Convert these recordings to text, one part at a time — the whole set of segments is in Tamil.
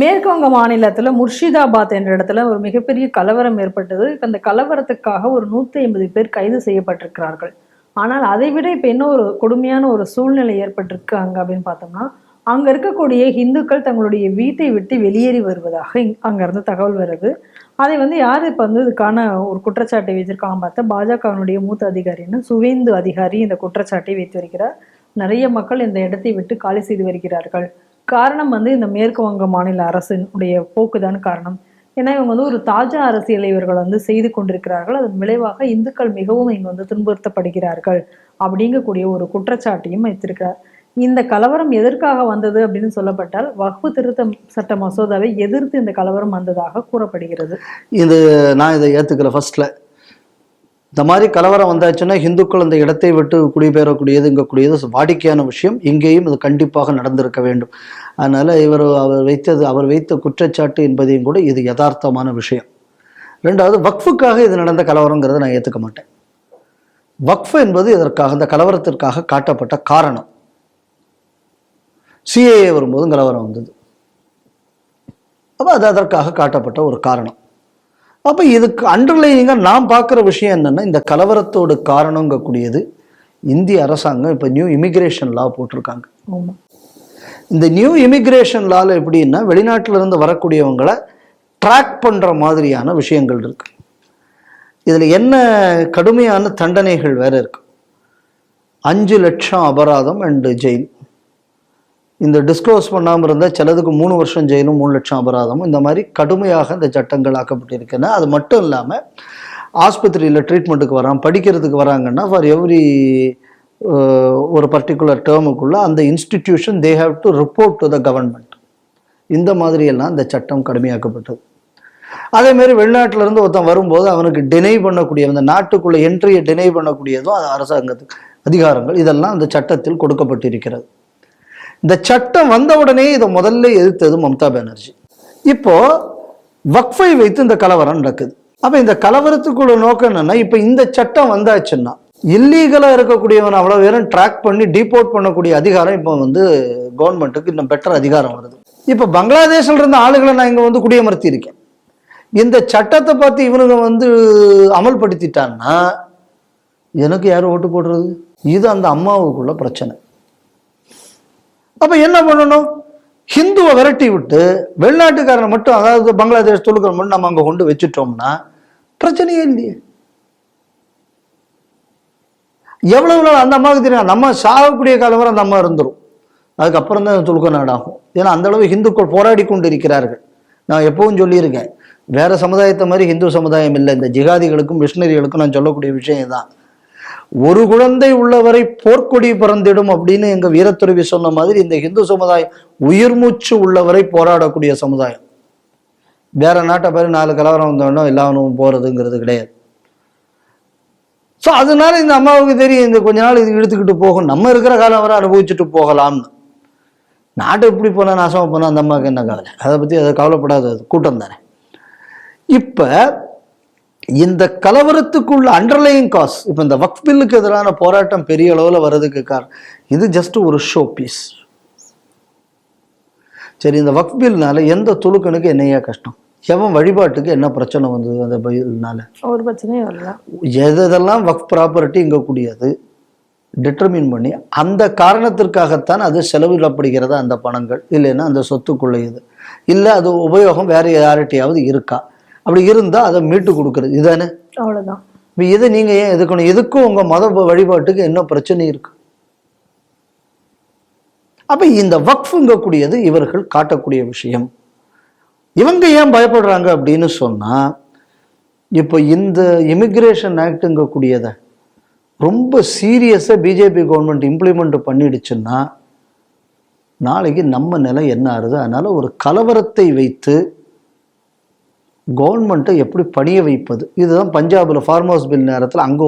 மேற்கு வங்க மாநிலத்துல முர்ஷிதாபாத் என்ற இடத்துல ஒரு மிகப்பெரிய கலவரம் ஏற்பட்டது. இப்ப இந்த கலவரத்துக்காக ஒரு 150 பேர் கைது செய்யப்பட்டிருக்கிறார்கள். ஆனால் அதை விட இப்ப என்ன ஒரு கொடுமையான ஒரு சூழ்நிலை ஏற்பட்டிருக்கு அங்க அப்படின்னு பார்த்தோம்னா, அங்க இருக்கக்கூடிய இந்துக்கள் தங்களுடைய வீட்டை விட்டு வெளியேறி வருவதாக அங்க இருந்து தகவல் வருது. அதை யாரு இப்ப இதுக்கான ஒரு குற்றச்சாட்டை வைத்திருக்காங்க பார்த்தா, பாஜகவினுடைய மூத்த அதிகாரின்னு சுவேந்து அதிகாரி இந்த குற்றச்சாட்டை வைத்து வருகிறார். நிறைய மக்கள் இந்த இடத்தை விட்டு காலி செய்து வருகிறார்கள். காரணம் இந்த மேற்கு வங்க மாநில அரசினுடைய போக்குதான் காரணம். ஏன்னா இவங்க ஒரு தாஜா அரசியலை இவர்கள் செய்து கொண்டிருக்கிறார்கள். அதன் விளைவாக இந்துக்கள் மிகவும் இங்க துன்புறுத்தப்படுகிறார்கள் அப்படிங்கக்கூடிய ஒரு குற்றச்சாட்டையும் வைத்திருக்கிறார். இந்த கலவரம் எதற்காக வந்தது அப்படின்னு சொல்லப்பட்டால், வக்ஃபு திருத்த சட்ட மசோதாவை எதிர்த்து இந்த கலவரம் வந்ததாக கூறப்படுகிறது. இது நான் இதை ஏத்துக்கிறேன். ஃபர்ஸ்ட்ல இந்த மாதிரி கலவரம் வந்தாச்சுன்னா இந்துக்கள் அந்த இடத்தை விட்டு குடிபெயரக்கூடியது வாடிக்கையான விஷயம். இங்கேயும் இது கண்டிப்பாக நடந்திருக்க வேண்டும். அதனால அவர் வைத்த குற்றச்சாட்டு என்பதையும் கூட இது யதார்த்தமான விஷயம். ரெண்டாவது, வக்ஃபுக்காக இது நடந்த கலவரங்கிறத நான் ஏற்றுக்க மாட்டேன். வக்ஃபு என்பது இதற்காக இந்த கலவரத்திற்காக காட்டப்பட்ட காரணம். சிஏஏ வரும்போதும் கலவரம் வந்தது. அப்போ அது அதற்காக காட்டப்பட்ட ஒரு காரணம். அப்போ இதுக்கு அண்டர்லைனிங்க நாம் பார்க்குற விஷயம் என்னென்னா, இந்த கலவரத்தோட காரணங்கக்கூடியது இந்திய அரசாங்கம் இப்போ நியூ இமிக்ரேஷன் லா போட்டிருக்காங்க. இந்த நியூ இமிக்ரேஷன் லாவில் எப்படின்னா, வெளிநாட்டிலிருந்து வரக்கூடியவங்களை ட்ராக் பண்ணுற மாதிரியான விஷயங்கள் இருக்கு. இதில் என்ன கடுமையான தண்டனைகள் வேற இருக்கு. 5 லட்சம் அபராதம் அண்டு ஜெயில். இந்த டிஸ்க்ளோஸ் பண்ணாமல் இருந்தால் சிலதுக்கு 3 வருஷம் ஜெயிலும் 3 லட்சம் அபராதமும் இந்த மாதிரி கடுமையாக இந்த சட்டங்கள் ஆக்கப்பட்டிருக்குன்னா, அது மட்டும் இல்லாமல் ஆஸ்பத்திரியில் ட்ரீட்மெண்ட்டுக்கு வரான், படிக்கிறதுக்கு வராங்கன்னா ஃபார் எவ்ரி ஒரு பர்டிகுலர் டேர்முக்குள்ள அந்த institution they have to report to the government. இந்த மாதிரியெல்லாம் இந்த சட்டம் கடுமையாக்கப்பட்டது. அதேமாரி வெளிநாட்டிலேருந்து ஒருத்தன் வரும்போது அவனுக்கு டினை பண்ணக்கூடிய, அந்த நாட்டுக்குள்ள என்ட்ரியை டினை பண்ணக்கூடியதும் அது அரசாங்கத்துக்கு அதிகாரங்கள் இதெல்லாம் அந்த சட்டத்தில் கொடுக்கப்பட்டிருக்கிறது. இந்த சட்டம் வந்த உடனே இதை முதல்ல எதிர்த்தது மம்தா பானர்ஜி. இப்போ வக்ஃபை வைத்து இந்த கலவரம் நடக்குது. அப்ப இந்த கலவரத்துக்குள்ள நோக்கம் என்னன்னா, இப்ப இந்த சட்டம் வந்தாச்சுன்னா இல்லீகலா இருக்கக்கூடியவன் அவ்வளவு பேரும் ட்ராக் பண்ணி டிபோர்ட் பண்ணக்கூடிய அதிகாரம் இப்போ கவர்மெண்ட்டுக்கு இன்னும் பெட்டர் அதிகாரம் வருது. இப்ப பங்களாதேஷ்ல இருந்த ஆளுகளை நான் இங்க குடியமர்த்தி இருக்கேன். இந்த சட்டத்தை பார்த்து இவனுங்க அமல்படுத்திட்டான்னா எனக்கு யாரும் ஓட்டு போடுறது? இது அந்த அம்மாவுக்குள்ள பிரச்சனை. அப்ப என்ன பண்ணணும்? ஹிந்துவை விரட்டி விட்டு வெளிநாட்டுக்காரனை மட்டும், அதாவது பங்களாதேஷ் தொழுக்கள் மட்டும் நம்ம அங்க கொண்டு வச்சுட்டோம்னா பிரச்சனையே இல்லையே. எவ்வளவு நாள் அந்த அம்மாவுக்கு தெரியும், நம்ம சாகக்கூடிய காலம் வரை அந்த அம்மா இருந்துரும். அதுக்கப்புறம் தான் துலுக்க நாடாகும். ஏன்னா அந்த அளவு இந்துக்கள் போராடி கொண்டு இருக்கிறார்கள். நான் எப்பவும் சொல்லியிருக்கேன், வேற சமுதாயத்தை மாதிரி ஹிந்து சமுதாயம் இல்லை. இந்த ஜிகாதிகளுக்கும் மிஷினரிகளுக்கும் நான் சொல்லக்கூடிய விஷயம் தான். ஒரு குழந்தை உள்ளவரை போர்க்கொடி பிறந்திடும் அப்படின்னு எங்க வீரத்துறவி சொன்ன மாதிரி இந்த இந்து சமுதாயம் உயிர் மூச்சு உள்ளவரை போராடக்கூடிய சமுதாயம். வேற நாட்டை பேர் 4 கலவரம் வந்தோன்னா எல்லாரும் போறதுங்கிறது கிடையாது. ஸோ அதனால இந்த அம்மாவுக்கு தெரியும், இந்த கொஞ்ச நாள் இது இழுத்துக்கிட்டு போகும், நம்ம இருக்கிற காலம் வரை அனுபவிச்சுட்டு போகலாம்னு. நாட்டை எப்படி போனா நாசமா போனா அந்த அம்மாவுக்கு என்ன கவலை? அதை பத்தி அதை கவலைப்படாத கூட்டம் தானே. இப்ப இந்த கலவரத்துக்குள்ள அண்டர்லைங் காஸ், இப்ப இந்த வக்ஃப் பில்லுக்கு எதிரான போராட்டம் பெரிய அளவுல வர்றதுக்கு காரணம் இது ஜஸ்ட் ஒரு ஷோ பீஸ். சரி, இந்த வக்ஃப் பில்னால எந்த துலுக்கனுக்கு என்னையா கஷ்டம்? எவன் வழிபாட்டுக்கு என்ன பிரச்சனை வந்தது அந்த பில்னால? ஒரு பிரச்சனையும் வரல. எதெல்லாம் வக்ஃப் ப்ராப்பர்ட்டி இங்க கூடியது டிட்டர்மின் பண்ணி அந்த காரணத்திற்காகத்தான் அது செலவிடப்படுகிறதா அந்த பணங்கள், இல்லைன்னா அந்த சொத்துக்குள்ள இது இல்லை, அது உபயோகம் வேற யார்கிட்டையாவது இருக்கா? அப்படி இருந்தா அதை மீட்டு கொடுக்கறது இதானே, அவ்வளவுதான். இதை நீங்க ஏன் எதுக்கணும்? எதுக்கும் உங்க மத வழிபாட்டுக்கு என்ன பிரச்சனை இருக்கு? அப்ப இந்த வக்ஃபுங்க கூடியது இவர்கள் காட்டக்கூடிய விஷயம். இவங்க ஏன் பயப்படுறாங்க அப்படின்னு சொன்னா, இப்போ இந்த இமிகிரேஷன் ஆக்டுங்க கூடியதை ரொம்ப சீரியஸா பிஜேபி கவர்மெண்ட் இம்ப்ளிமெண்ட் பண்ணிடுச்சுன்னா நாளைக்கு நம்ம நிலை என்ன ஆகுது? அதனால ஒரு கலவரத்தை வைத்து கவர்மெண்ட்டை எப்படி பணிய வைப்பது, இதுதான் பஞ்சாபில் ஃபார்மர்ஸ் பில் நேரத்தில் அங்கே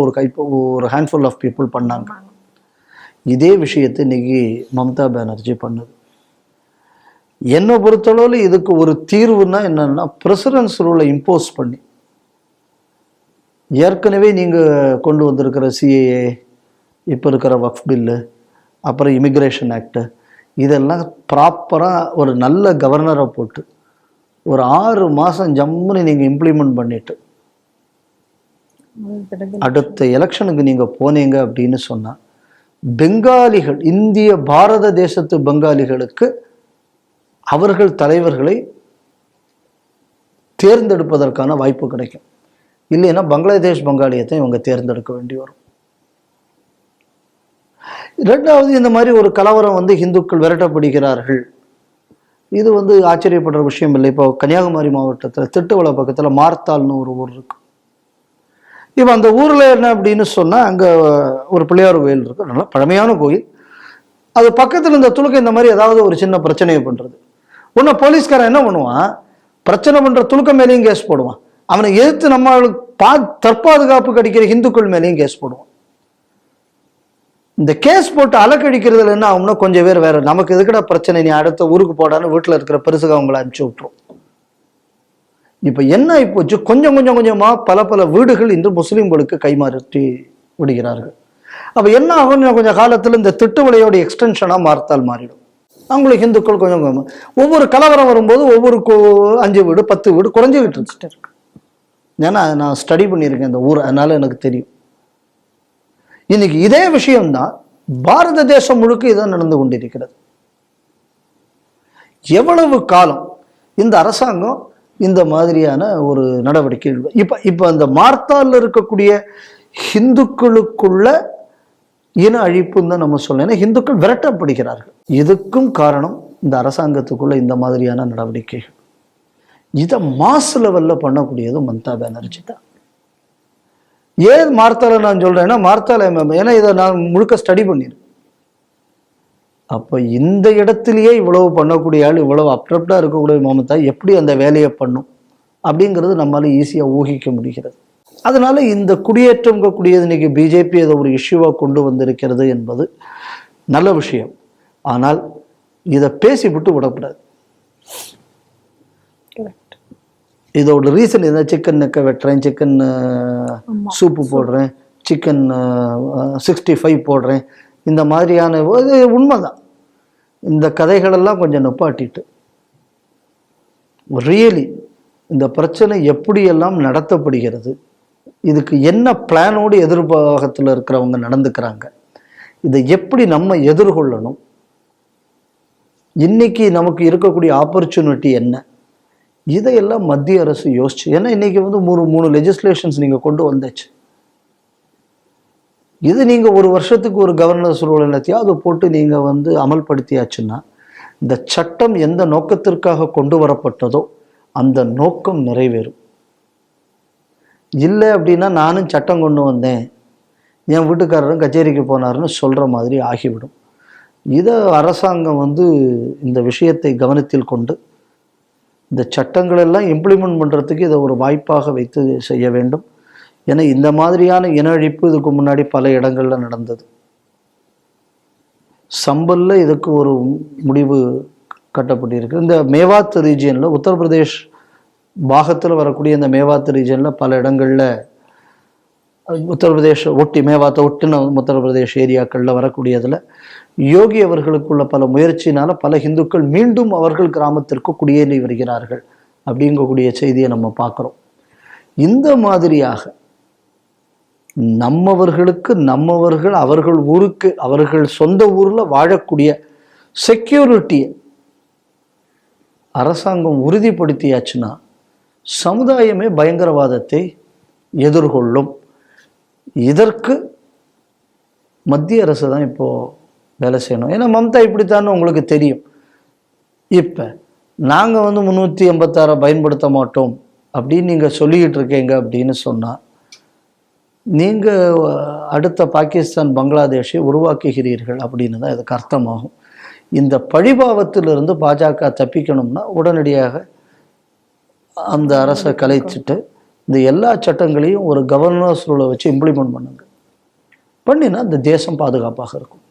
ஒரு ஹேண்ட்ஃபுல் ஆஃப் பீப்புள் பண்ணாங்க. இதே விஷயத்தை இன்னைக்கு மம்தா பானர்ஜி பண்ணுது. என்னை பொறுத்தளவில் இதுக்கு ஒரு தீர்வுன்னா என்னன்னா, பிரசிடென்ட்ஸ் ரூலை இம்போஸ் பண்ணி, ஏற்கனவே நீங்கள் கொண்டு வந்திருக்கிற சிஏஏ, இப்போ இருக்கிற வக்ஃப் பில்லு, அப்புறம் இமிக்ரேஷன் ஆக்டு, இதெல்லாம் ப்ராப்பராக ஒரு நல்ல கவர்னரை போட்டு ஒரு 6 மாதம் ஜம்முன்னு நீங்கள் இம்ப்ளிமெண்ட் பண்ணிட்டு அடுத்த எலெக்ஷனுக்கு நீங்கள் போனீங்க அப்படின்னு சொன்னால் பெங்காலிகள், இந்திய பாரத தேசத்து பெங்காலிகளுக்கு அவர்கள் தலைவர்களை தேர்ந்தெடுப்பதற்கான வாய்ப்பு கிடைக்கும். இல்லைன்னா பங்களாதேஷ் பெங்காலியத்தை இவங்க தேர்ந்தெடுக்க வேண்டி வரும். இரண்டாவது, இந்த மாதிரி ஒரு கலவரம் வந்து இந்துக்கள் விரட்டப்படுகிறார்கள், இது வந்து ஆச்சரியப்படுற விஷயம் இல்லை. இப்போ கன்னியாகுமரி மாவட்டத்தில் திட்டுவளை பக்கத்தில் மார்த்தால்னு ஒரு ஊர் இருக்கு. இப்போ அந்த ஊரில் என்ன அப்படின்னு சொன்னால், அங்கே ஒரு பிள்ளையார் கோயில் இருக்கு, நல்லா பழமையான கோயில். அது பக்கத்தில் இந்த துலுக்க இந்த மாதிரி ஏதாவது ஒரு சின்ன பிரச்சனையை பண்ணுறது, ஒன்று போலீஸ்காரன் என்ன பண்ணுவான், பிரச்சனை பண்ணுற துலுக்க மேலேயும் கேஸ் போடுவான். அவனை எதிர்த்து நம்மளுக்கு தற்பாதுகாப்பு கிடைக்கிற இந்துக்கள் மேலேயும் கேஸ் போடுவான். இந்த கேஸ் போட்டு அலக்கழிக்கிறதுல என்ன ஆகும்னா, கொஞ்சம் பேர் வேற நமக்கு எதுக்கடா பிரச்சனை, நீ அடுத்த ஊருக்கு போடான்னு வீட்டில் இருக்கிற பெருசுக அவங்கள அனுப்பிச்சு விட்டுரும். இப்போ என்ன ஆயிப்போச்சு, கொஞ்சம் கொஞ்சமா பல வீடுகள் இன்று முஸ்லீம்களுக்கு கைமாற்றி விடுகிறார்கள். அப்போ என்ன ஆகும், கொஞ்சம் காலத்தில் இந்த திட்டுவளையோட எக்ஸ்டென்ஷனாக மார்த்தால் மாறிடும். அவங்களுக்கு இந்துக்கள் கொஞ்சம் ஒவ்வொரு கலவரம் வரும்போது ஒவ்வொரு 5 வீடு 10 வீடு குறைஞ்சிக்கிட்டு இருக்கு. ஏன்னா நான் ஸ்டடி பண்ணியிருக்கேன் இந்த ஊர், அதனால எனக்கு தெரியும். இன்னைக்கு இதே விஷயம்தான் பாரத தேசம் முழுக்க இதான் நடந்து கொண்டிருக்கிறது. எவ்வளவு காலம் இந்த அரசாங்கம் இந்த மாதிரியான ஒரு நடவடிக்கை, இப்ப அந்த மார்த்தால் இருக்கக்கூடிய இந்துக்களுக்குள்ள இன அழிப்புன்னு தான் நம்ம சொல்லணும். ஏன்னா இந்துக்கள் விரட்டப்படுகிறார்கள். இதுக்கும் காரணம் இந்த அரசாங்கத்துக்குள்ள இந்த மாதிரியான நடவடிக்கைகள். இதை மாஸ் லெவல்ல பண்ணக்கூடியது மம்தா பானர்ஜி தான். ஏன் மார்த்தால நான் சொல்றேன்னா, மார்த்தால ஏன்னா இதை நான் முழுக்க ஸ்டடி பண்ணிருக்கேன். அப்போ இந்த இடத்திலேயே இவ்வளவு பண்ணக்கூடிய ஆள், இவ்வளவு அப்ரப்டா இருக்கக்கூடிய மமதா எப்படி அந்த வேலையை பண்ணும் அப்படிங்கிறது நம்மளால ஈஸியா ஊகிக்க முடிகிறது. அதனால இந்த குடியேற்றம் கூடியது இன்னைக்கு பிஜேபி அதை ஒரு இஷ்யூவா கொண்டு வந்திருக்கிறது என்பது நல்ல விஷயம். ஆனால் இதை பேசிவிட்டு விடக்கூடாது. இதோட ரீசன் என்ன, சிக்கன் நெக்க வெட்டுறேன், சிக்கன் சூப்பு போடுறேன், சிக்கன் 65 போடுறேன், இந்த மாதிரியான உண்மைதான். இந்த கதைகளெல்லாம் கொஞ்சம் நொப்பாட்டிட்டு ரியலி இந்த பிரச்சனை எப்படியெல்லாம் நடத்தப்படுகிறது, இதுக்கு என்ன பிளானோடு எதிர்பாகத்தில் இருக்கிறவங்க நடந்துக்கிறாங்க, இதை எப்படி நம்ம எதிர்கொள்ளணும், இன்னைக்கு நமக்கு இருக்கக்கூடிய ஆப்பர்ச்சுனிட்டி என்ன, இதையெல்லாம் மத்திய அரசு யோசிச்சு. ஏன்னா இன்னைக்கு வந்து 3 லெஜிஸ்லேஷன்ஸ் நீங்க கொண்டு வந்தாச்சு. இது நீங்க ஒரு வருஷத்துக்கு ஒரு கவர்னர் சொல்ல எல்லாத்தையும் அதை போட்டு நீங்க வந்து அமல்படுத்தியாச்சுன்னா, இந்த சட்டம் எந்த நோக்கத்திற்காக கொண்டு வரப்பட்டதோ அந்த நோக்கம் நிறைவேறும். இல்லை அப்படின்னா நானும் சட்டம் கொண்டு வந்தேன், என் வீட்டுக்காரரும் கச்சேரிக்கு போனாருன்னு சொல்ற மாதிரி ஆகிவிடும். இதை அரசாங்கம் வந்து இந்த விஷயத்தை கவனத்தில் கொண்டு இந்த சட்டங்கள் எல்லாம் இம்ப்ளிமெண்ட் பண்ணுறதுக்கு இதை ஒரு வாய்ப்பாக வைத்து செய்ய வேண்டும். ஏன்னா இந்த மாதிரியான இன அழிப்பு இதுக்கு முன்னாடி பல இடங்கள்ல நடந்தது. சம்பல்ல இதுக்கு ஒரு முடிவு கட்டப்பட்டிருக்கு. இந்த மேவாத் ரீஜியனில், உத்தரப்பிரதேஷ் பாகத்தில் வரக்கூடிய இந்த மேவாத் ரீஜியனில் பல இடங்களில், உத்தரப்பிரதேஷ் ஒட்டி மேவாத்தை ஒட்டின உத்தரப்பிரதேஷ் ஏரியாக்களில் வரக்கூடியதில் யோகி அவர்களுக்குள்ள பல முயற்சினால பல இந்துக்கள் மீண்டும் அவர்கள் கிராமத்திற்கு குடியேறி வருகிறார்கள் அப்படிங்கக்கூடிய செய்தியை நம்ம பார்க்குறோம். இந்த மாதிரியாக நம்மவர்கள் அவர்கள் ஊருக்கு, அவர்கள் சொந்த ஊரில் வாழக்கூடிய செக்யூரிட்டியை அரசாங்கம் உறுதிப்படுத்தியாச்சுன்னா சமுதாயமே பயங்கரவாதத்தை எதிர்கொள்ளும். இதற்கு மத்திய அரசு தான் இப்போ வேலை செய்யணும். ஏன்னா மம்தா இப்படித்தானே உங்களுக்கு தெரியும். இப்போ நாங்கள் வந்து 386 பயன்படுத்த மாட்டோம் அப்படின்னு நீங்கள் சொல்லிக்கிட்டு இருக்கீங்க அப்படின்னு சொன்னால், நீங்கள் அடுத்த பாகிஸ்தான் பங்களாதேஷை உருவாக்குகிறீர்கள் அப்படின்னு தான் இதுக்கு அர்த்தமாகும். இந்த பழிபாவத்திலிருந்து பாஜக தப்பிக்கணும்னா உடனடியாக அந்த அரசை கலைச்சிட்டு இந்த எல்லா சட்டங்களையும் ஒரு கவர்னர்ஸ் ரூலை வச்சு இம்ப்ளிமெண்ட் பண்ணினா இந்த தேசம் பாதுகாப்பாக இருக்கும்.